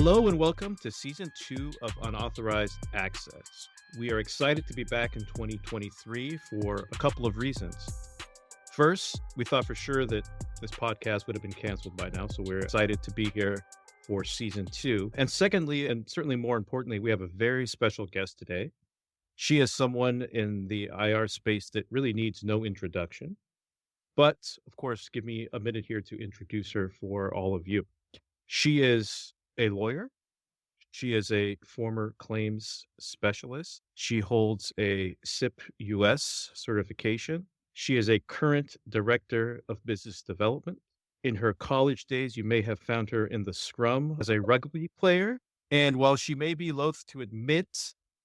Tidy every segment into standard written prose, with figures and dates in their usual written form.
Hello and welcome to Season 2 of Unauthorized Access. We are excited to be back in 2023 for a couple of reasons. First, we thought for sure that this podcast would have been canceled by now, so we're excited to be here for Season 2. And secondly, and certainly more importantly, we have a very special guest today. She is someone in the IR space that really needs no introduction. But, of course, give me a minute here to introduce her for all of you. She is a lawyer. She is a former claims specialist. She holds a SIP US certification. She is a current director of business development. In her college days, you may have found her in the scrum as a rugby player. And while she may be loath to admit,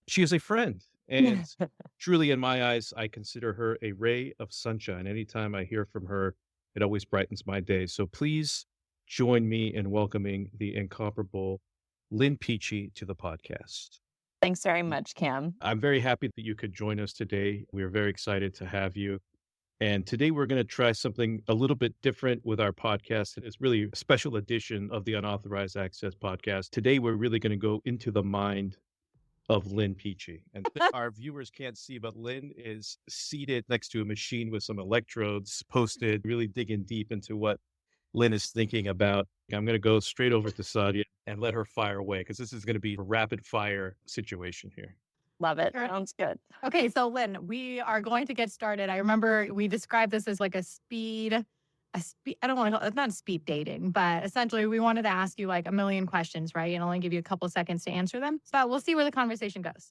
she is a friend. And truly, in my eyes, I consider her a ray of sunshine. Anytime I hear from her, it always brightens my day. So please join me in welcoming the incomparable Lynn Peachey to the podcast. Thanks very much, Cam. I'm very happy that you could join us today. We're very excited to have you. And today we're going to try something a little bit different with our podcast. It's really a special edition of the Unauthorized Access podcast. Today we're really going to go into the mind of Lynn Peachey. And our viewers can't see, but Lynn is seated next to a machine with some electrodes posted, really digging deep into what Lynn is thinking about. I'm going to go straight over to Sadia and let her fire away because this is going to be a rapid fire situation here. Love it. Sure. Sounds good. Okay, so Lynn, we are going to get started. I remember we described this as like a speed, I don't want to call it, not speed dating, but essentially we wanted to ask you like a million questions, right? And only give you a couple seconds to answer them. So we'll see where the conversation goes.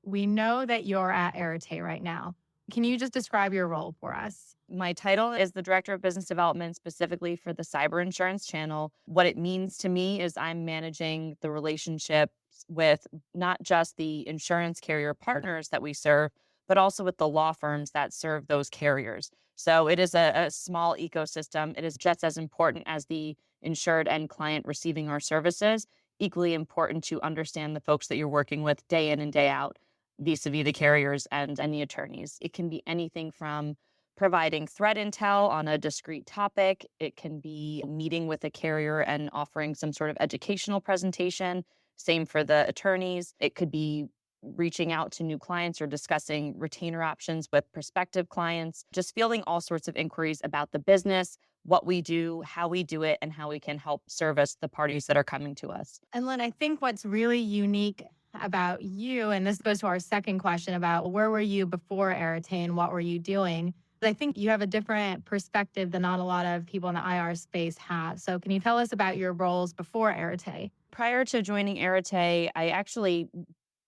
We know that you're at Arete right now. Can you just describe your role for us? My title is the Director of Business Development, specifically for the cyber insurance channel. What it means to me is I'm managing the relationships with not just the insurance carrier partners that we serve, but also with the law firms that serve those carriers. So it is a small ecosystem. It is just as important as the insured end client receiving our services, equally important to understand the folks that you're working with day in and day out, vis-a-vis the carriers and the attorneys. It can be anything from providing threat intel on a discrete topic. It can be meeting with a carrier and offering some sort of educational presentation. Same for the attorneys. It could be reaching out to new clients or discussing retainer options with prospective clients, just fielding all sorts of inquiries about the business, what we do, how we do it, and how we can help service the parties that are coming to us. And Lynn, I think what's really unique about you, and this goes to our second question about where were you before Arete and what were you doing? I think you have a different perspective than not a lot of people in the IR space have. So can you tell us about your roles before Arete? Prior to joining Arete, I actually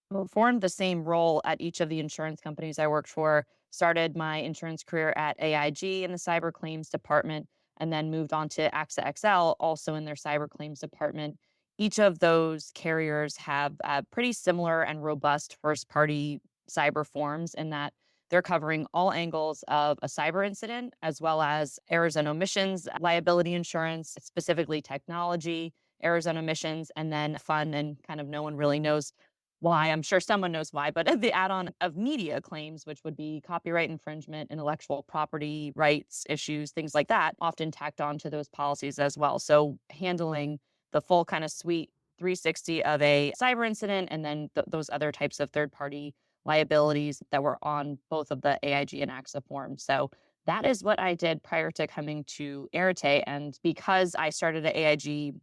performed the same role at each of the insurance companies I worked for, started my insurance career at AIG in the cyber claims department, and then moved on to AXA XL, also in their cyber claims department. Each of those carriers have pretty similar and robust first-party cyber forms in that they're covering all angles of a cyber incident, as well as errors and omissions, liability insurance, specifically technology, errors and omissions, and then fun and kind of no one really knows why. I'm sure someone knows why, but the add-on of media claims, which would be copyright infringement, intellectual property rights issues, things like that, often tacked on to those policies as well. So handling the full kind of suite 360 of a cyber incident and then those other types of third-party liabilities that were on both of the AIG and AXA forms. So that is what I did prior to coming to Arete. And because I started at AIG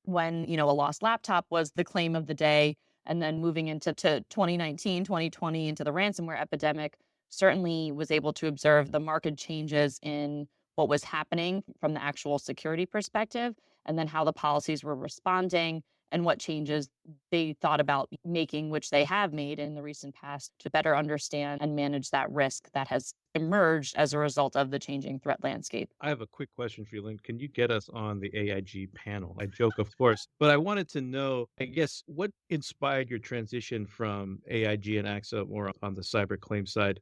when, a lost laptop was the claim of the day, and then moving into 2019, 2020, into the ransomware epidemic, certainly was able to observe the market changes in what was happening from the actual security perspective, and then how the policies were responding and what changes they thought about making, which they have made in the recent past, to better understand and manage that risk that has emerged as a result of the changing threat landscape. I have a quick question for you, Lynn. Can you get us on the AIG panel? I joke, of course, but I wanted to know, I guess, what inspired your transition from AIG and AXA, or on the cyber claim side,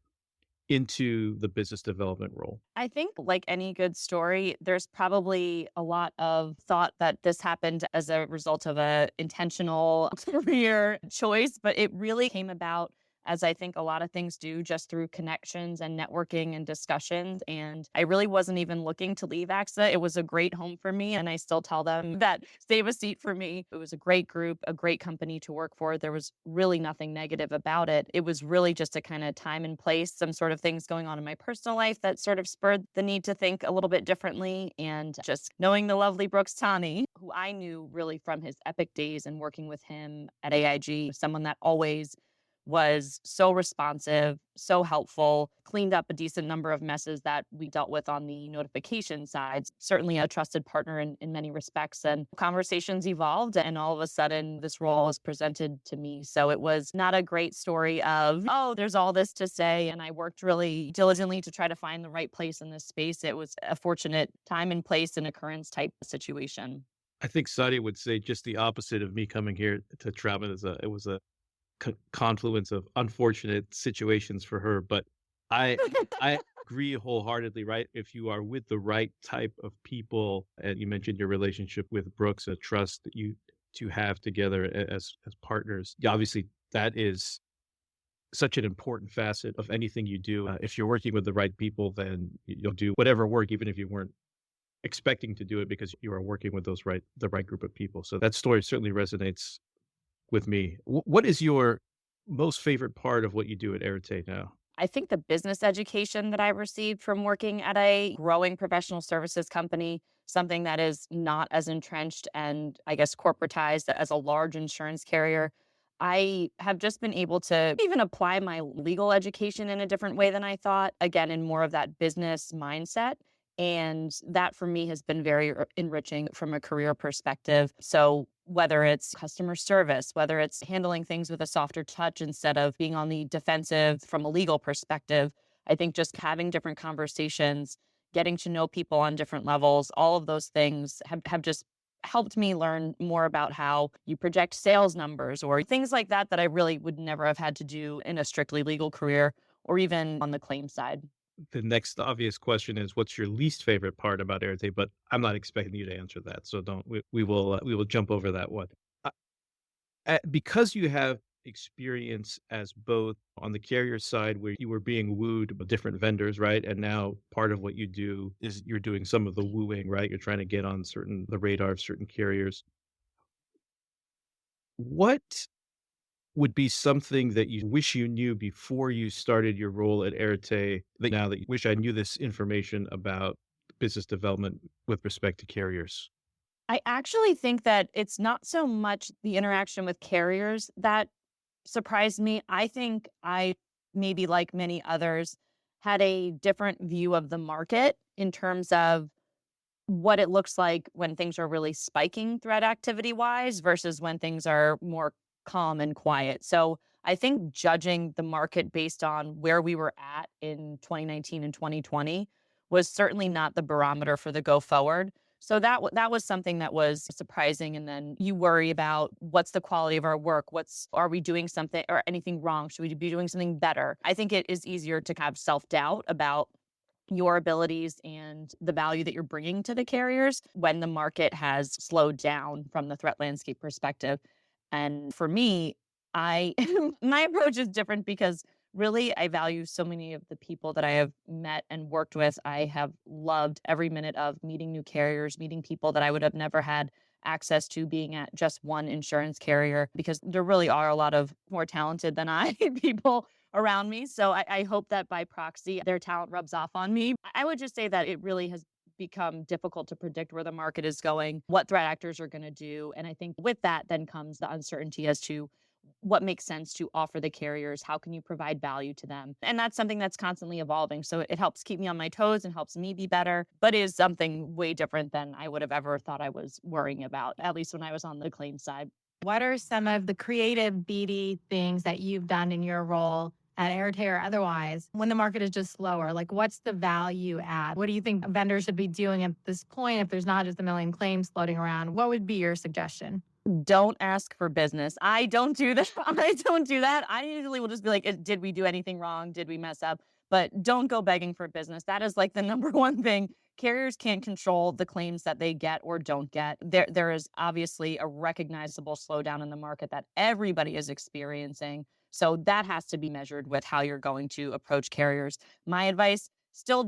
into the business development role? I think, like any good story, there's probably a lot of thought that this happened as a result of an intentional career choice, but it really came about as I think a lot of things do, just through connections and networking and discussions. And I really wasn't even looking to leave AXA. It was a great home for me. And I still tell them that save a seat for me. It was a great group, a great company to work for. There was really nothing negative about it. It was really just a kind of time and place, some sort of things going on in my personal life that sort of spurred the need to think a little bit differently. And just knowing the lovely Brooks Tani, who I knew really from his epic days and working with him at AIG, someone that always was so responsive, so helpful, cleaned up a decent number of messes that we dealt with on the notification side. Certainly a trusted partner in many respects. And conversations evolved, and all of a sudden, this role was presented to me. So it was not a great story of, oh, there's all this to say. And I worked really diligently to try to find the right place in this space. It was a fortunate time and place and occurrence type situation. I think Sadia would say just the opposite of me coming here to travel. It was a confluence of unfortunate situations for her, but I I agree wholeheartedly, right? If you are with the right type of people, and you mentioned your relationship with Brooks, a trust that you two have together as partners, yeah, obviously that is such an important facet of anything you do. If you're working with the right people, then you'll do whatever work, even if you weren't expecting to do it, because you are working with the right group of people. So that story certainly resonates with me. What is your most favorite part of what you do at Arete now? I think the business education that I received from working at a growing professional services company, something that is not as entrenched and I guess corporatized as a large insurance carrier, I have just been able to even apply my legal education in a different way than I thought, again, in more of that business mindset. And that for me has been very enriching from a career perspective. So, whether it's customer service, whether it's handling things with a softer touch instead of being on the defensive from a legal perspective, I think just having different conversations, getting to know people on different levels, all of those things have just helped me learn more about how you project sales numbers or things like that that I really would never have had to do in a strictly legal career or even on the claim side. The next obvious question is, what's your least favorite part about Arete? But I'm not expecting you to answer that, so don't. We will jump over that one. Uh, because you have experience as both on the carrier side, where you were being wooed by different vendors, right? And now part of what you do is you're doing some of the wooing, right? You're trying to get on the radar of certain carriers. What would be something that you wish you knew before you started your role at Arete, that now that you wish I knew this information about business development with respect to carriers? I actually think that it's not so much the interaction with carriers that surprised me. I think I, maybe like many others, had a different view of the market in terms of what it looks like when things are really spiking threat activity wise versus when things are more calm and quiet. So I think judging the market based on where we were at in 2019 and 2020 was certainly not the barometer for the go forward. So that was something that was surprising. And then you worry about what's the quality of our work? Are we doing something or anything wrong? Should we be doing something better? I think it is easier to have self doubt about your abilities and the value that you're bringing to the carriers when the market has slowed down from the threat landscape perspective. And for me, I my approach is different because really I value so many of the people that I have met and worked with. I have loved every minute of meeting new carriers, meeting people that I would have never had access to being at just one insurance carrier, because there really are a lot of more talented than I people around me. So I hope that by proxy, their talent rubs off on me. I would just say that it really has become difficult to predict where the market is going, what threat actors are going to do. And I think with that then comes the uncertainty as to what makes sense to offer the carriers, how can you provide value to them? And that's something that's constantly evolving. So it helps keep me on my toes and helps me be better, but is something way different than I would have ever thought I was worrying about, at least when I was on the claim side. What are some of the creative BD things that you've done in your role at Arete or otherwise when the market is just slower? Like, what's the value add? What do you think vendors should be doing at this point if there's not just a million claims floating around? What would be your suggestion? Don't ask for business. I don't do that. I don't do that. I usually will just be like, did we do anything wrong? Did we mess up? But don't go begging for business. That is like the number one thing. Carriers can't control the claims that they get or don't get. There is obviously a recognizable slowdown in the market that everybody is experiencing. So that has to be measured with how you're going to approach carriers. My advice, still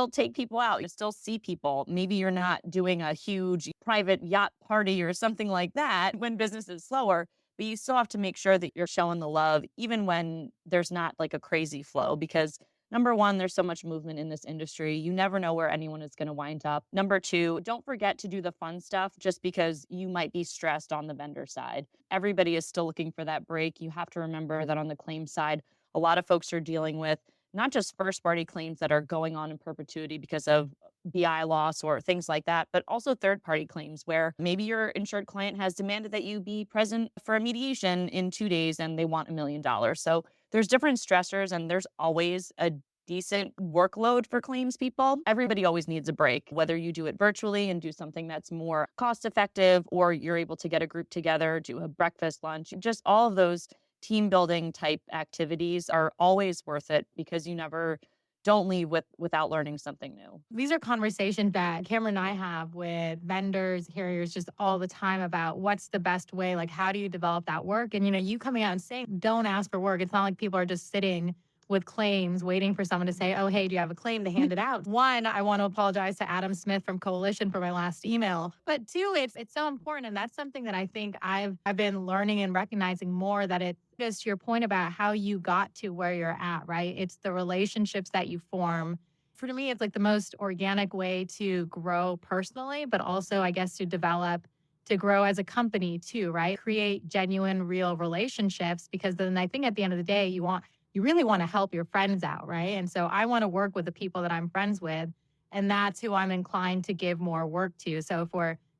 take people out. You still see people. Maybe you're not doing a huge private yacht party or something like that when business is slower, but you still have to make sure that you're showing the love even when there's not like a crazy flow, because number one, there's so much movement in this industry. You never know where anyone is going to wind up. Number two, don't forget to do the fun stuff just because you might be stressed on the vendor side. Everybody is still looking for that break. You have to remember that on the claim side, a lot of folks are dealing with not just first party claims that are going on in perpetuity because of BI loss or things like that, but also third party claims where maybe your insured client has demanded that you be present for a mediation in 2 days and they want $1 million. So there's different stressors and there's always a decent workload for claims people. Everybody always needs a break, whether you do it virtually and do something that's more cost effective, or you're able to get a group together, do a breakfast, lunch, just all of those team building type activities are always worth it because you never don't leave without learning something new. These are conversations that Cameron and I have with vendors, carriers, just all the time about what's the best way, like how do you develop that work? And, you coming out and saying, don't ask for work. It's not like people are just sitting with claims waiting for someone to say, oh, hey, do you have a claim to hand it out? One, I want to apologize to Adam Smith from Coalition for my last email. But two, it's so important. And that's something that I think I've been learning and recognizing more, that it goes to your point about how you got to where you're at, right? It's the relationships that you form. For me, it's like the most organic way to grow personally, but also, I guess, to grow as a company too, right? Create genuine, real relationships, because then I think at the end of the day, you really want to help your friends out, right? And so I want to work with the people that I'm friends with, and that's who I'm inclined to give more work to. So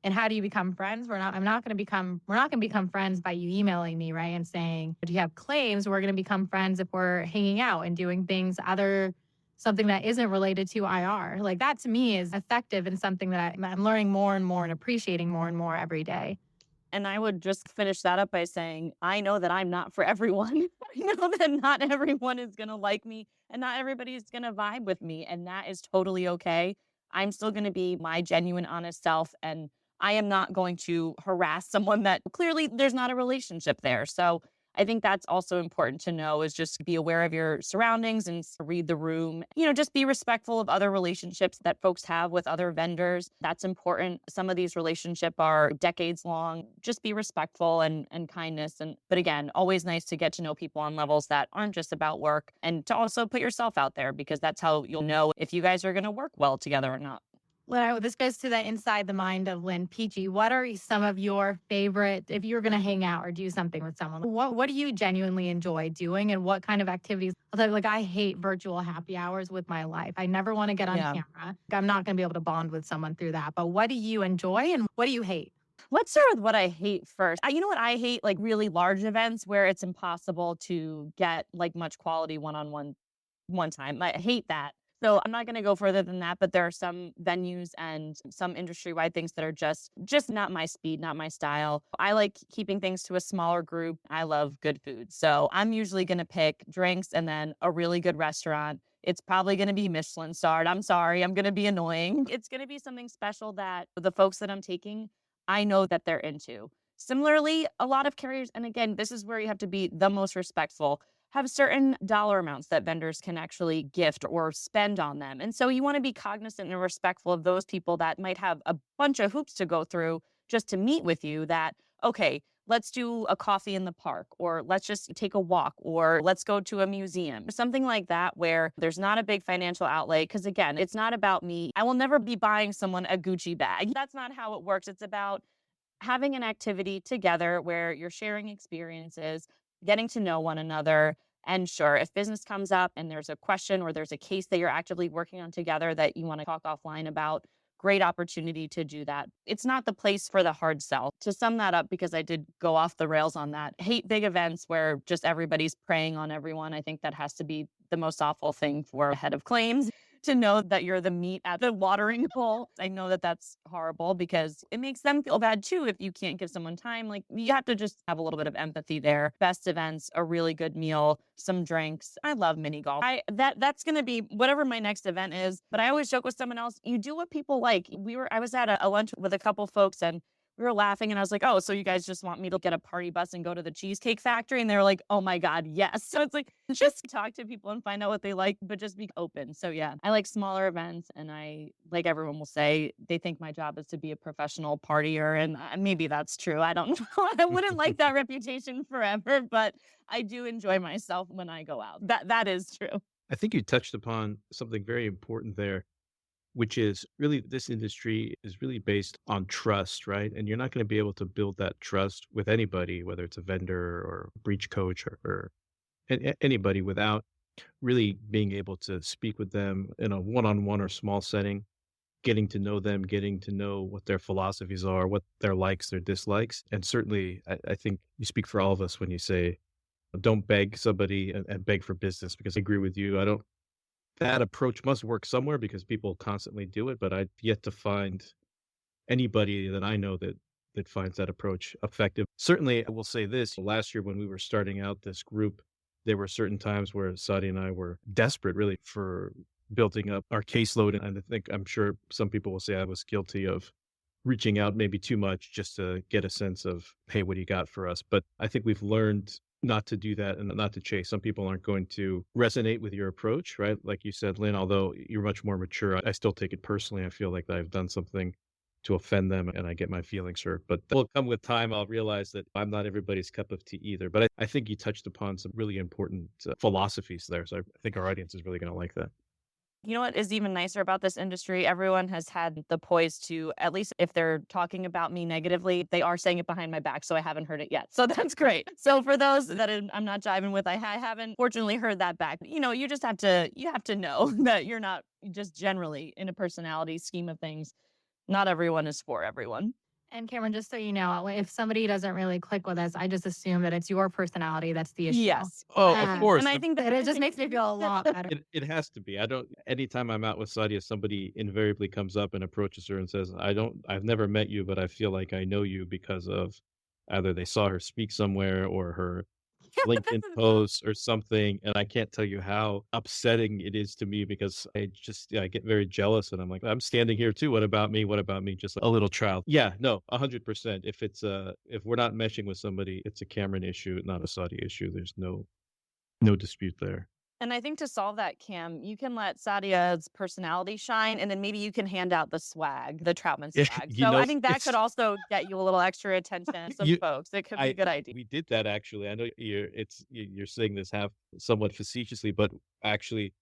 and how do you become friends? We're not going to become friends by you emailing me, right? And saying, do you have claims? We're going to become friends if we're hanging out and doing something that isn't related to IR. Like that to me is effective and something that I'm learning more and more and appreciating more and more every day. And I would just finish that up by saying, I know that I'm not for everyone. I know that not everyone is going to like me and not everybody is going to vibe with me. And that is totally okay. I'm still going to be my genuine, honest self. And I am not going to harass someone that clearly there's not a relationship there. So I think that's also important to know, is just be aware of your surroundings and read the room. Just be respectful of other relationships that folks have with other vendors. That's important. Some of these relationships are decades long. Just be respectful and kindness. But again, always nice to get to know people on levels that aren't just about work, and to also put yourself out there, because that's how you'll know if you guys are going to work well together or not. Well, this goes to the inside the mind of Lynn Peachey. What are some of your favorite, if you were going to hang out or do something with someone, what do you genuinely enjoy doing, and what kind of activities? Like I hate virtual happy hours with my life. I never want to get on camera. I'm not going to be able to bond with someone through that. But what do you enjoy and what do you hate? Let's start with what I hate first. You know what I hate? Like really large events where it's impossible to get like much quality one-on-one one time. I hate that. So I'm not going to go further than that, but there are some venues and some industry-wide things that are just not my speed, not my style. I like keeping things to a smaller group. I love good food. So I'm usually going to pick drinks and then a really good restaurant. It's probably going to be Michelin starred. I'm sorry, I'm going to be annoying. It's going to be something special that the folks that I'm taking, I know that they're into. Similarly, a lot of carriers, and again, this is where you have to be the most respectful, have certain dollar amounts that vendors can actually gift or spend on them. And so you want to be cognizant and respectful of those people that might have a bunch of hoops to go through just to meet with you, that, okay, let's do a coffee in the park, or let's just take a walk, or let's go to a museum, something like that, where there's not a big financial outlay. Because again, it's not about me. I will never be buying someone a Gucci bag. That's not how it works. It's about having an activity together where you're sharing experiences, getting to know one another. And sure, if business comes up and there's a question or there's a case that you're actively working on together that you want to talk offline about, great opportunity to do that. It's not the place for the hard sell. To sum that up, because I did go off the rails on that, hate big events where just everybody's preying on everyone. I think that has to be the most awful thing for a head of claims, to know that you're the meat at the watering hole. I know that that's horrible because it makes them feel bad too if you can't give someone time. Like, you have to just have a little bit of empathy there. Best events, a really good meal, some drinks. I love mini golf. That's going to be whatever my next event is. But I always joke with someone else, you do what people like. I was at a lunch with a couple folks, and we were laughing and I was like, oh, so you guys just want me to get a party bus and go to the Cheesecake Factory? And they were like, oh my God, yes. So it's like, just talk to people and find out what they like, but just be open. So yeah, I like smaller events. And I, like everyone will say, they think my job is to be a professional partier. And maybe that's true. I don't know. I wouldn't like that reputation forever, but I do enjoy myself when I go out. That is true. I think you touched upon something very important there, which is really this industry is really based on trust, right? And you're not going to be able to build that trust with anybody, whether it's a vendor or breach coach or anybody, without really being able to speak with them in a one-on-one or small setting, getting to know them, getting to know what their philosophies are, what their likes, their dislikes. And certainly, I think you speak for all of us when you say, don't beg somebody and beg for business, because I agree with you. I don't that approach must work somewhere because people constantly do it, but I've yet to find anybody that I know that finds that approach effective. Certainly, I will say this, last year when we were starting out this group, there were certain times where Sadia and I were desperate really for building up our caseload. And I'm sure some people will say I was guilty of reaching out maybe too much just to get a sense of, hey, what do you got for us? But I think we've learned not to do that and not to chase. Some people aren't going to resonate with your approach, right? Like you said, Lynn, although you're much more mature, I still take it personally. I feel like I've done something to offend them and I get my feelings hurt. But that will come with time. I'll realize that I'm not everybody's cup of tea either. But I think you touched upon some really important philosophies there. So I think our audience is really going to like that. You know what is even nicer about this industry? Everyone has had the poise to, at least if they're talking about me negatively, they are saying it behind my back, so I haven't heard it yet. So that's great. So for those that I'm not jiving with, I haven't fortunately heard that back. You just have to know that you're not just generally in a personality scheme of things. Not everyone is for everyone. And Kamran, just so you know, if somebody doesn't really click with us, I just assume that it's your personality that's the issue. Yes. Oh, of course. And I think that it just makes me feel a lot better. It has to be. Anytime I'm out with Sadia, somebody invariably comes up and approaches her and says, I've never met you, but I feel like I know you because of either they saw her speak somewhere or her LinkedIn posts or something. And I can't tell you how upsetting it is to me because I get very jealous and I'm like, I'm standing here too. What about me? What about me? Just like a little child. Yeah, no, 100%. If we're not meshing with somebody, it's a Kamran issue, not a Sadia issue. There's no dispute there. And I think to solve that, Cam, you can let Sadia's personality shine, and then maybe you can hand out the swag, the Troutman swag. So I think that could also get you a little extra attention from some folks. It could be a good idea. We did that actually. I know you're saying this somewhat facetiously, but actually,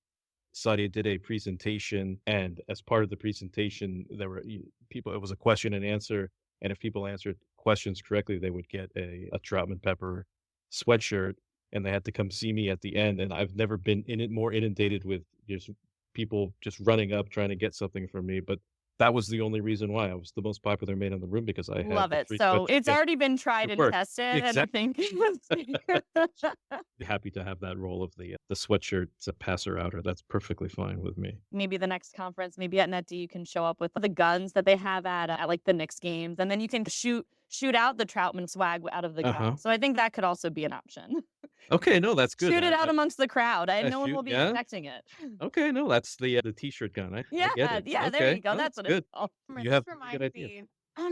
Sadia did a presentation, and as part of the presentation, there were people. It was a question and answer, and if people answered questions correctly, they would get a Troutman Pepper sweatshirt. And they had to come see me at the end. And I've never been more inundated with just people just running up trying to get something from me. But that was the only reason why I was the most popular man in the room, because I love it. So it's already been tried and tested. Exactly. And I think happy to have that role of the sweatshirt passer outer. That's perfectly fine with me. Maybe the next conference, maybe at NetD, you can show up with the guns that they have at like the Knicks games, and then you can shoot out the Troutman swag out of the gun. So I think that could also be an option. Okay, no, that's good. Shoot it out amongst the crowd. No one will be expecting it. Okay, no, that's the T-shirt gun. I get it. Yeah, okay. there you go. That's what it's called. You have a good idea.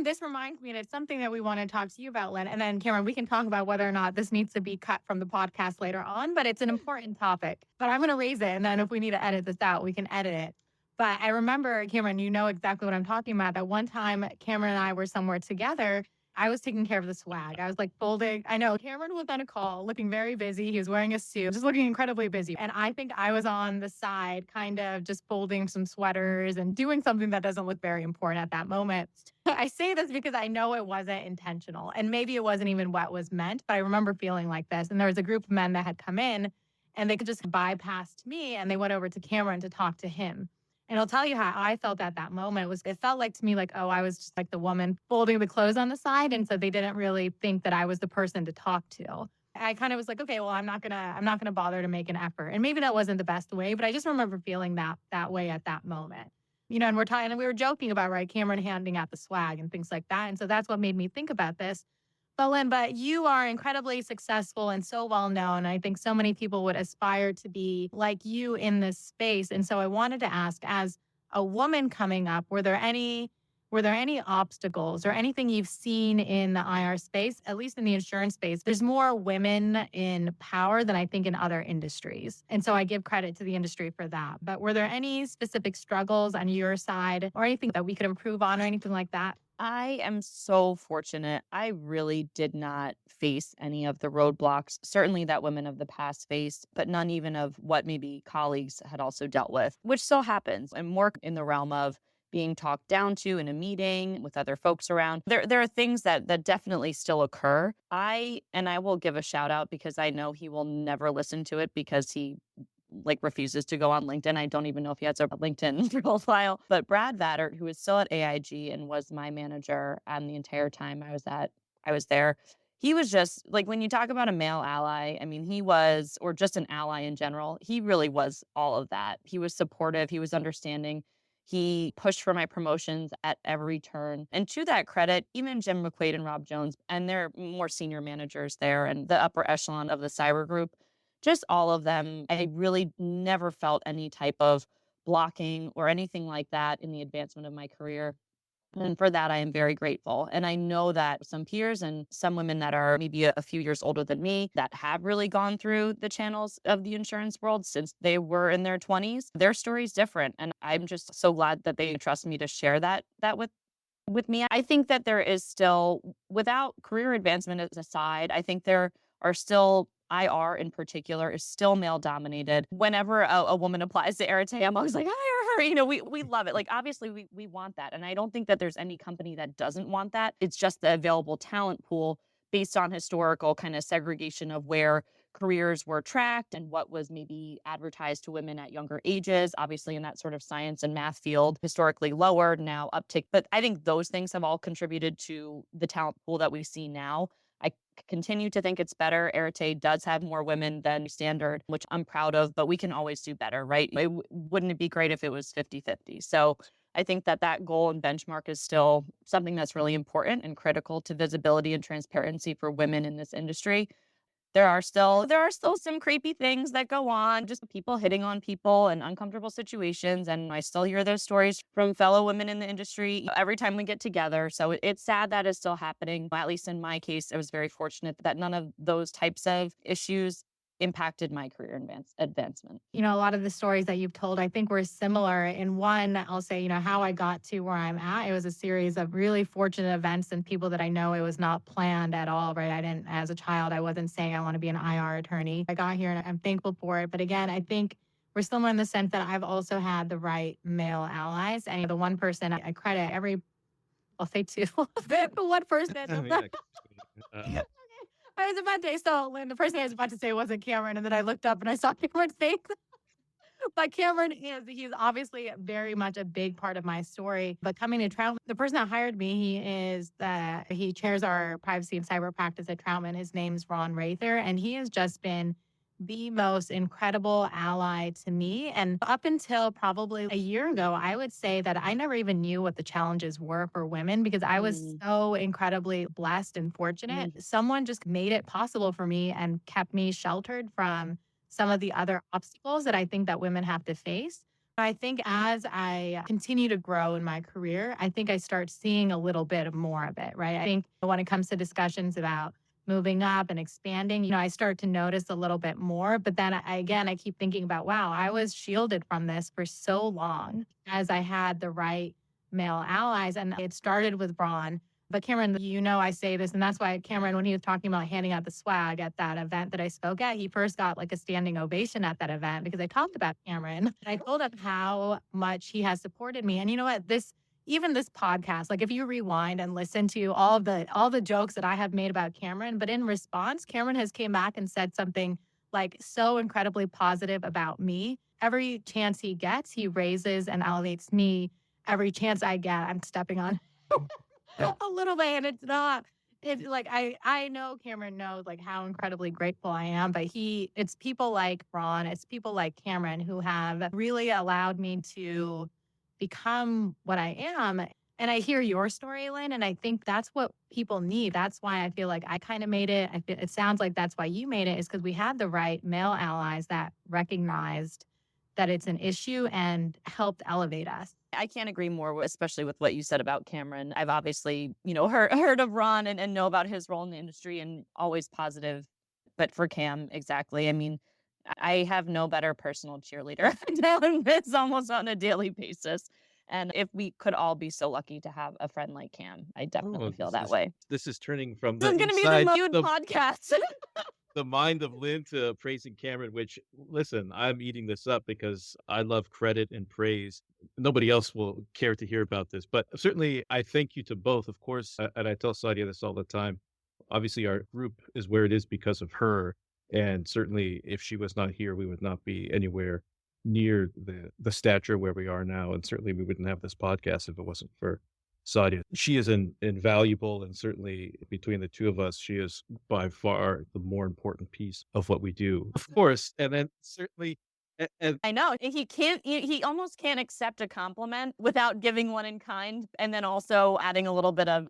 This reminds me, and it's something that we want to talk to you about, Lynn. And then, Kamran, we can talk about whether or not this needs to be cut from the podcast later on, but it's an important topic. But I'm going to raise it, and then if we need to edit this out, we can edit it. But I remember, Kamran, you know exactly what I'm talking about. That one time, Kamran and I were somewhere together. I was taking care of the swag. I was like folding. I know Kamran was on a call, looking very busy. He was wearing a suit, just looking incredibly busy. And I think I was on the side, kind of just folding some sweaters and doing something that doesn't look very important at that moment. I say this because I know it wasn't intentional. And maybe it wasn't even what was meant, but I remember feeling like this. And there was a group of men that had come in and they could just bypassed me and they went over to Kamran to talk to him. And I'll tell you how I felt at that moment. It felt like to me like, oh, I was just like the woman folding the clothes on the side. And so they didn't really think that I was the person to talk to. I kind of was like, okay, well, I'm not gonna bother to make an effort. And maybe that wasn't the best way, but I just remember feeling that way at that moment. And we were joking about, right, Kamran handing out the swag and things like that. And so that's what made me think about this. But Lynn, you are incredibly successful and so well known. I think so many people would aspire to be like you in this space. And so I wanted to ask, as a woman coming up, were there any were there any obstacles or anything you've seen in the IR space, at least in the insurance space? There's more women in power than I think in other industries. And so I give credit to the industry for that. But were there any specific struggles on your side or anything that we could improve on or anything like that? I am so fortunate. I really did not face any of the roadblocks, certainly that women of the past faced, but none even of what maybe colleagues had also dealt with, which still happens. And more in the realm of being talked down to in a meeting with other folks around. There are things that definitely still occur. I will give a shout out because I know he will never listen to it because he like refuses to go on LinkedIn. I don't even know if he has a LinkedIn profile. But Brad Vattert, who is still at AIG and was my manager the entire time I was there. He was just like when you talk about a male ally, I mean, he was, or just an ally in general, he really was all of that. He was supportive, he was understanding. He pushed for my promotions at every turn. And to that credit, even Jim McQuaid and Rob Jones, and they're more senior managers there and the upper echelon of the cyber group, just all of them, I really never felt any type of blocking or anything like that in the advancement of my career. And for that, I am very grateful. And I know that some peers and some women that are maybe a few years older than me that have really gone through the channels of the insurance world since they were in their 20s, their story's different. And I'm just so glad that they trust me to share that with me. I think that there is still, without career advancement as aside, I think there are still IR in particular is still male dominated. Whenever a woman applies to Arete, I'm always like, hire her. You know, we love it. Like, obviously, we want that. And I don't think that there's any company that doesn't want that. It's just the available talent pool based on historical kind of segregation of where careers were tracked and what was maybe advertised to women at younger ages, obviously in that sort of science and math field, historically lower, now uptick. But I think those things have all contributed to the talent pool that we see now. I continue to think it's better. Arete does have more women than standard, which I'm proud of, but we can always do better, right? Wouldn't it be great if it was 50-50? So I think that goal and benchmark is still something that's really important and critical to visibility and transparency for women in this industry. There are still some creepy things that go on, just people hitting on people and uncomfortable situations. And I still hear those stories from fellow women in the industry every time we get together. So it's sad that is still happening. At least in my case, I was very fortunate that none of those types of issues impacted my career advancement. You know, a lot of the stories that you've told, I think were similar. In one, I'll say, you know, how I got to where I'm at. It was a series of really fortunate events and people that I know it was not planned at all, right? I didn't, as a child, I wasn't saying I want to be an IR attorney. I got here and I'm thankful for it. But again, I think we're similar in the sense that I've also had the right male allies. And the one person I credit I'll say two, the one person. Oh, yeah. I was about to, so Lynn, the first thing I was about to say wasn't Cameron, and then I looked up and I saw Cameron's face. But Cameron he's obviously very much a big part of my story. But coming to Troutman, the person that hired me, he chairs our privacy and cyber practice at Troutman. His name's Ron Rather, and he has just been the most incredible ally to me. And up until probably a year ago, I would say that I never even knew what the challenges were for women because I was so incredibly blessed and fortunate. Someone just made it possible for me and kept me sheltered from some of the other obstacles that I think that women have to face. I think as I continue to grow in my career, I think I start seeing a little bit more of it, right? I think when it comes to discussions about moving up and expanding, you know, I start to notice a little bit more. But then I keep thinking about, wow, I was shielded from this for so long as I had the right male allies. And it started with Braun. But Cameron, you know, I say this, and that's why Cameron, when he was talking about handing out the swag at that event that I spoke at, he first got like a standing ovation at that event because I talked about Cameron. I told him how much he has supported me. And you know what? Even this podcast, like if you rewind and listen to all the jokes that I have made about Cameron, but in response, Cameron has came back and said something like so incredibly positive about me. Every chance he gets, he raises and elevates me. Every chance I get, I'm stepping on a little bit, and it's not. It's like I know Cameron knows like how incredibly grateful I am, but it's people like Ron, it's people like Cameron who have really allowed me to become what I am. And I hear your story, Lynn, and I think that's what people need. That's why I feel like I kind of made it. It sounds like that's why you made it, is because we had the right male allies that recognized that it's an issue and helped elevate us. I can't agree more, especially with what you said about Cameron. I've obviously, heard of Ron and know about his role in the industry and always positive. But for Cam, exactly. I mean, I have no better personal cheerleader than this almost on a daily basis. And if we could all be so lucky to have a friend like Cam, I definitely feel that way. This is turning from This the is going to be the inside mood podcast. the mind of Lynn to praising Cameron, which, listen, I'm eating this up because I love credit and praise. Nobody else will care to hear about this, but certainly I thank you to both, of course. And I tell Sadia this all the time. Obviously, our group is where it is because of her. And certainly, if she was not here, we would not be anywhere near the stature where we are now. And certainly, we wouldn't have this podcast if it wasn't for Sadia. She is invaluable, and certainly between the two of us, she is by far the more important piece of what we do, of course. And then certainly, and I know he almost can't accept a compliment without giving one in kind, and then also adding a little bit of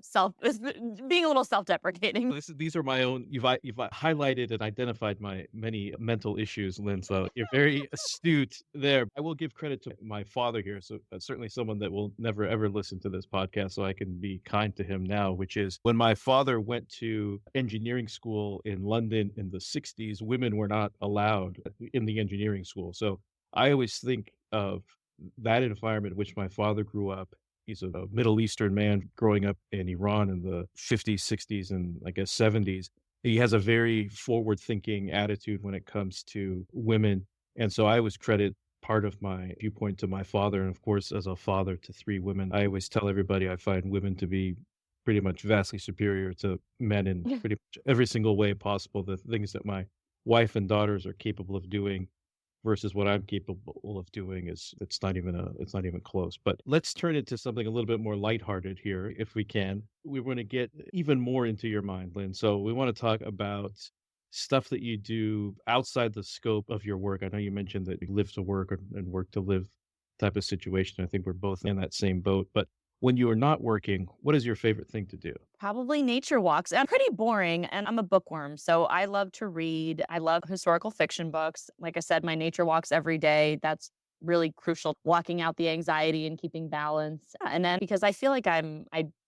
being a little self-deprecating. these are my own. You've highlighted and identified my many mental issues, Lynn. So you're very astute there. I will give credit to my father here. So certainly someone that will never ever listen to this podcast, so I can be kind to him now. Which is when my father went to engineering school in London in the '60s, women were not allowed in the engineering school. So I always think of that environment in which my father grew up. He's a Middle Eastern man growing up in Iran in the 50s, 60s, and I guess 70s. He has a very forward thinking attitude when it comes to women. And so I always credit part of my viewpoint to my father. And of course, as a father to 3 women, I always tell everybody I find women to be pretty much vastly superior to men in pretty much every single way possible. The things that my wife and daughters are capable of doing versus what I'm capable of doing it's not even close. But let's turn it to something a little bit more lighthearted here, if we can. We want to get even more into your mind, Lynn. So we want to talk about stuff that you do outside the scope of your work. I know you mentioned that you live to work and work to live type of situation. I think we're both in that same boat. But when you are not working, what is your favorite thing to do? Probably nature walks. I'm pretty boring and I'm a bookworm. So I love to read. I love historical fiction books. Like I said, my nature walks every day. That's really crucial. Walking out the anxiety and keeping balance. And then because I feel like I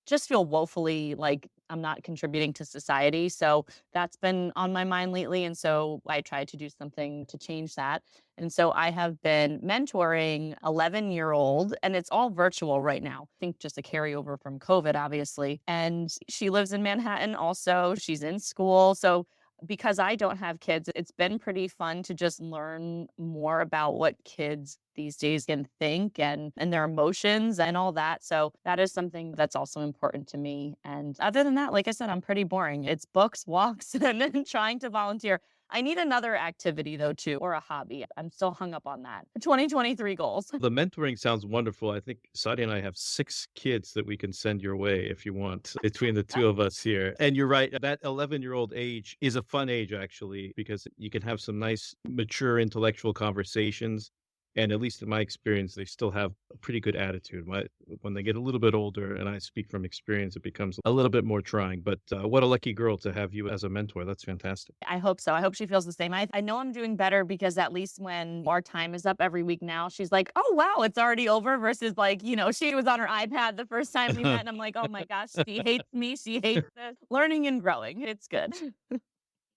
just feel woefully like I'm not contributing to society. So that's been on my mind lately. And so I tried to do something to change that. And so I have been mentoring 11-year-old, and it's all virtual right now. I think just a carryover from COVID, obviously. And she lives in Manhattan also. She's in school. So because I don't have kids, it's been pretty fun to just learn more about what kids these days can think and their emotions and all that. So that is something that's also important to me. And other than that, like I said, I'm pretty boring. It's books, walks, and then trying to volunteer. I need another activity though, too, or a hobby. I'm still hung up on that. 2023 goals. The mentoring sounds wonderful. I think Sadia and I have 6 kids that we can send your way if you want, between the two of us here. And you're right, that 11-year-old age is a fun age, actually, because you can have some nice, mature intellectual conversations. And at least in my experience, they still have a pretty good attitude. When they get a little bit older, and I speak from experience, it becomes a little bit more trying. But what a lucky girl to have you as a mentor. That's fantastic. I hope so. I hope she feels the same. I know I'm doing better because at least when our time is up every week now, she's like, oh, wow, it's already over versus like, she was on her iPad the first time we met. And I'm like, oh my gosh, she hates me. She hates this. Learning and growing. It's good.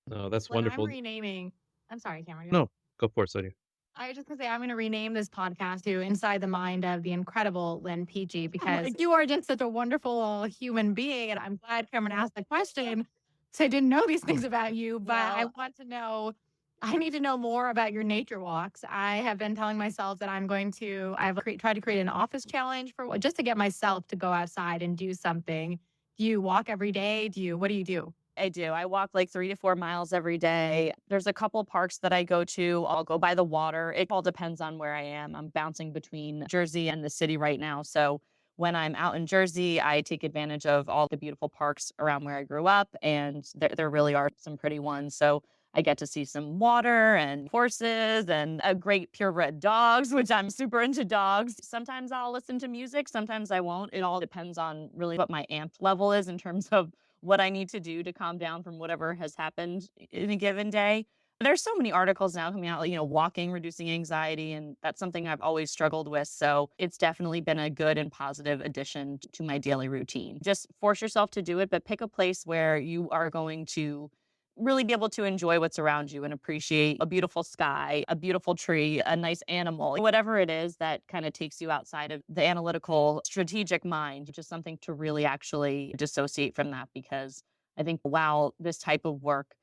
No, that's When wonderful. I'm sorry, Cameron. No, go for it, Sadia. I was just going to say, I'm going to rename this podcast to Inside the Mind of the Incredible Lynn Peachey, because you are just such a wonderful human being. And I'm glad Cameron asked the question. So I didn't know these things about you, but I need to know more about your nature walks. I have been telling myself that I've tried to create an office challenge just to get myself to go outside and do something. Do you walk every day? What do you do? I do. I walk like 3 to 4 miles every day. There's a couple parks that I go to. I'll go by the water. It all depends on where I am. I'm bouncing between Jersey and the city right now. So when I'm out in Jersey, I take advantage of all the beautiful parks around where I grew up. And there really are some pretty ones. So I get to see some water and horses and a great purebred dogs, which I'm super into dogs. Sometimes I'll listen to music. Sometimes I won't. It all depends on really what my amp level is in terms of what I need to do to calm down from whatever has happened in a given day. There's so many articles now coming out, walking, reducing anxiety, and that's something I've always struggled with. So it's definitely been a good and positive addition to my daily routine. Just force yourself to do it, but pick a place where you are going to really be able to enjoy what's around you and appreciate a beautiful sky, a beautiful tree, a nice animal, whatever it is that kind of takes you outside of the analytical, strategic mind, just something to really actually dissociate from that. Because I think while this type of work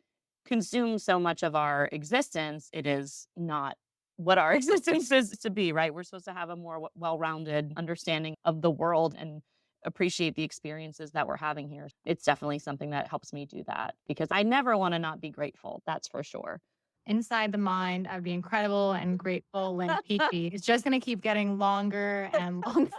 consumes so much of our existence, it is not what our existence is to be, right? We're supposed to have a more well-rounded understanding of the world and appreciate the experiences that we're having here. It's definitely something that helps me do that because I never want to not be grateful. That's for sure. Inside the mind of the incredible and grateful Lynn Peachey is just going to keep getting longer and longer.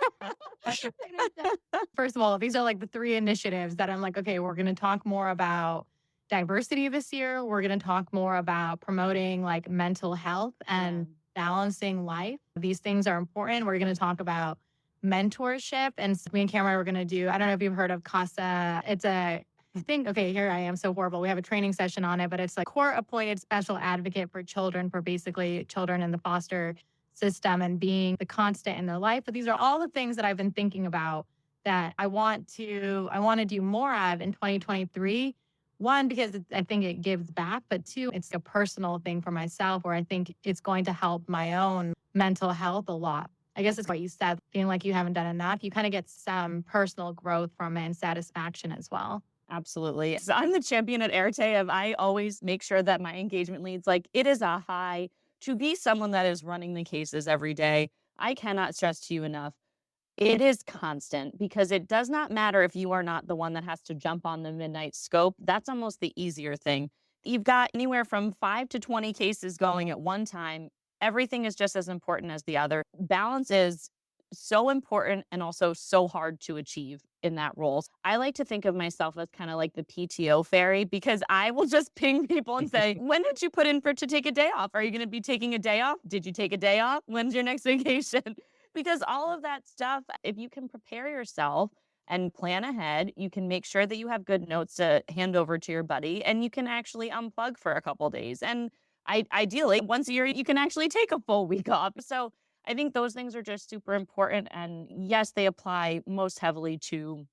First of all, these are like the three initiatives that I'm like, okay, we're going to talk more about diversity this year. We're going to talk more about promoting like mental health and balancing life. These things are important. We're going to talk about mentorship. And me and Cameron are going to do, I don't know if you've heard of CASA. I think, okay, here I am so horrible. We have a training session on it, but it's like court appointed special advocate for children, for basically children in the foster system and being the constant in their life. But these are all the things that I've been thinking about that I want to do more of in 2023. One, because I think it gives back, but two, it's a personal thing for myself where I think it's going to help my own mental health a lot. I guess it's what you said, feeling like you haven't done enough. You kind of get some personal growth from it and satisfaction as well. Absolutely. So I'm the champion at Arete of I always make sure that my engagement leads, like it is a high to be someone that is running the cases every day. I cannot stress to you enough. It is constant because it does not matter if you are not the one that has to jump on the midnight scope. That's almost the easier thing. You've got anywhere from 5 to 20 cases going at one time. Everything is just as important as the other. Balance is so important and also so hard to achieve in that role. I like to think of myself as kind of like the PTO fairy because I will just ping people and say, when did you put in for to take a day off? Are you going to be taking a day off? Did you take a day off? When's your next vacation? Because all of that stuff, if you can prepare yourself and plan ahead, you can make sure that you have good notes to hand over to your buddy and you can actually unplug for a couple days. And ideally, once a year, you can actually take a full week off. So I think those things are just super important. And yes, they apply most heavily to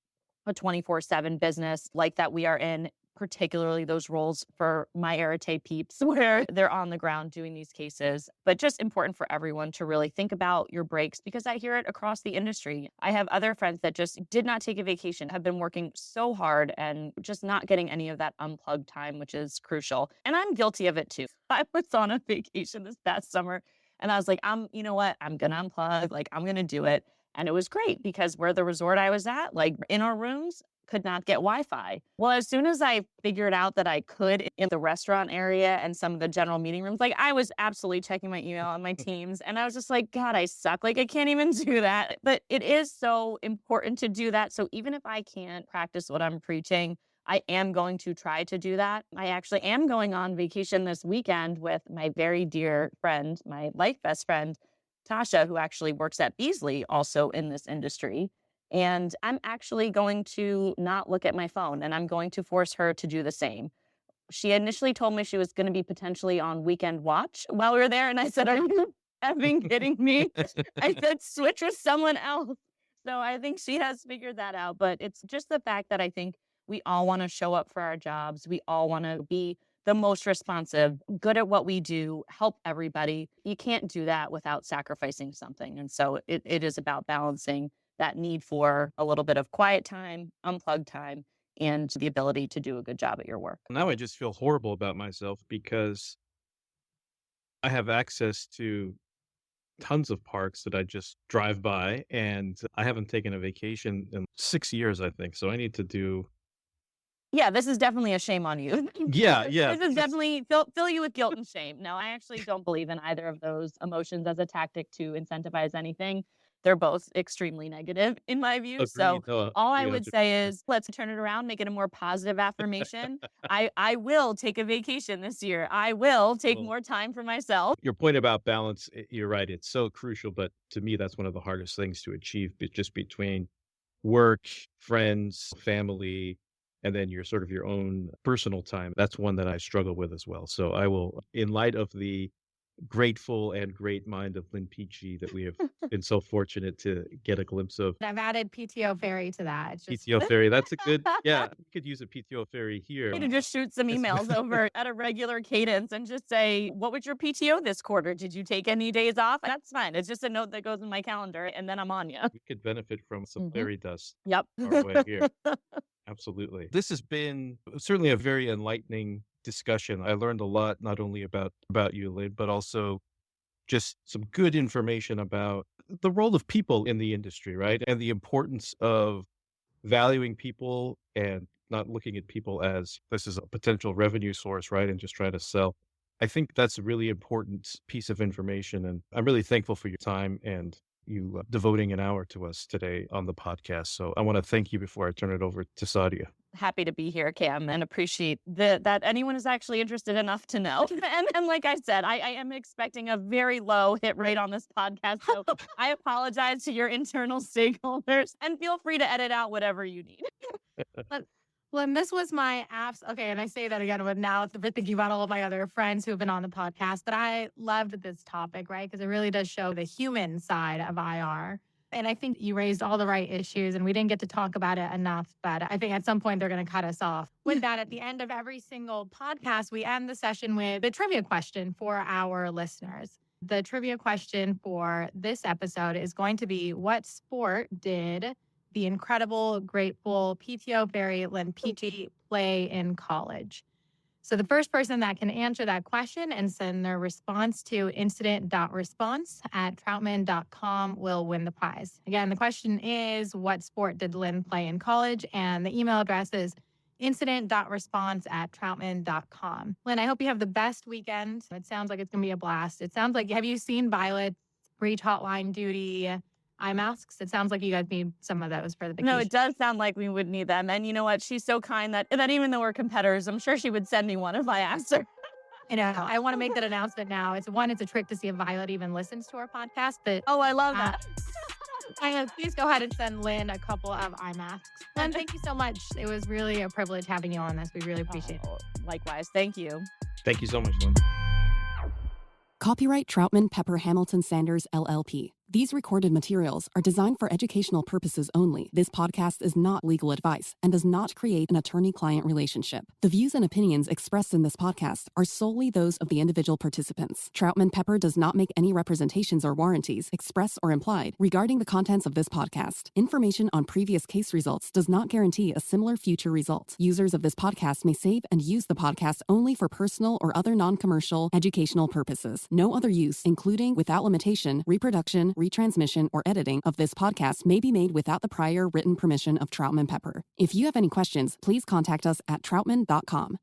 a 24/7 business like that we are in, particularly those roles for my Arete peeps where they're on the ground doing these cases. But just important for everyone to really think about your breaks because I hear it across the industry. I have other friends that just did not take a vacation, have been working so hard and just not getting any of that unplugged time, which is crucial. And I'm guilty of it too. I was on a vacation this past summer and I was like, you know what? I'm going to unplug. Like, I'm going to do it. And it was great because where the resort I was at, like in our rooms, could not get Wi-Fi. Well, as soon as I figured out that I could in the restaurant area and some of the general meeting rooms, like I was absolutely checking my email on my Teams. And I was just like, God, I suck. Like I can't even do that. But it is so important to do that. So even if I can't practice what I'm preaching, I am going to try to do that. I actually am going on vacation this weekend with my very dear friend, my life best friend, Tasha, who actually works at Beasley, also in this industry. And I'm actually going to not look at my phone and I'm going to force her to do the same. She initially told me she was going to be potentially on weekend watch while we were there. And I said, are you effing kidding me? I said, switch with someone else. So I think she has figured that out. But it's just the fact that I think we all want to show up for our jobs. We all want to be the most responsive, good at what we do, help everybody. You can't do that without sacrificing something. And so it is about balancing that need for a little bit of quiet time, unplugged time, and the ability to do a good job at your work. Now I just feel horrible about myself because I have access to tons of parks that I just drive by, and I haven't taken a vacation in 6 years, I think. So I need to do. Yeah, this is definitely a shame on you. Yeah, This is definitely fill you with guilt and shame. No, I actually don't believe in either of those emotions as a tactic to incentivize anything. They're both extremely negative in my view. So Agreed. No, all I would say 300%. is let's turn it around, make it a more positive affirmation. I will take a vacation this year. I will take Well, more time for myself. your point about balance, you're right. It's so crucial, but to me, that's one of the hardest things to achieve, just between work, friends, family, and then your sort of your own personal time. That's one that I struggle with as well. So I will, in light of the grateful and great mind of Lynn Peachey that we have been so fortunate to get a glimpse of. I've added PTO Fairy to that. It's just PTO Fairy, that's a good, yeah, we could use a PTO Fairy here. To just shoot some emails over at a regular cadence and just say, what was your PTO this quarter? Did you take any days off? That's fine. It's just a note that goes in my calendar, and then I'm on you. We could benefit from some fairy dust Yep. our way here. Absolutely. This has been certainly a very enlightening discussion. I learned a lot, not only about you, Lynn, but also just some good information about the role of people in the industry, right? And the importance of valuing people and not looking at people as this is a potential revenue source, right? And just try to sell. I think that's a really important piece of information. And I'm really thankful for your time and you devoting an hour to us today on the podcast. So I want to thank you before I turn it over to Sadia. Happy to be here, Cam, and appreciate that anyone is actually interested enough to know. And like I said, I am expecting a very low hit rate on this podcast. So I apologize to your internal stakeholders and feel free to edit out whatever you need. Lynn, this was my apps. Okay, and I say that again, but now after thinking about all of my other friends who have been on the podcast, but I loved this topic, right? Because it really does show the human side of IR. And I think you raised all the right issues, and we didn't get to talk about it enough. But I think at some point they're going to cut us off. With that, at the end of every single podcast, we end the session with a trivia question for our listeners. The trivia question for this episode is going to be, what sport did the incredible, grateful PTO Fairy Lynn Peachey play in college? So the first person that can answer that question and send their response to incident.response@troutman.com will win the prize. Again, the question is, what sport did Lynn play in college? And the email address is incident.response@troutman.com. Lynn, I hope you have the best weekend. It sounds like it's going to be a blast. It sounds like, have you seen Violet's breach hotline duty eye masks? It sounds like you guys need some of those for the vacation. No, it does sound like we would need them. And you know what? She's so kind that even though we're competitors, I'm sure she would send me one if I asked her. You know, I want to make that announcement now. It's a trick to see if Violet even listens to our podcast. But oh, I love that. Please go ahead and send Lynn a couple of eye masks. Lynn, thank you so much. It was really a privilege having you on this. We really appreciate it. Likewise. Thank you. Thank you so much, Lynn. Copyright Troutman Pepper Hamilton Sanders, LLP. These recorded materials are designed for educational purposes only. This podcast is not legal advice and does not create an attorney-client relationship. The views and opinions expressed in this podcast are solely those of the individual participants. Troutman Pepper does not make any representations or warranties, express or implied, regarding the contents of this podcast. Information on previous case results does not guarantee a similar future result. Users of this podcast may save and use the podcast only for personal or other non-commercial educational purposes. No other use, including, without limitation, reproduction, retransmission, or editing of this podcast may be made without the prior written permission of Troutman Pepper. If you have any questions, please contact us at troutman.com.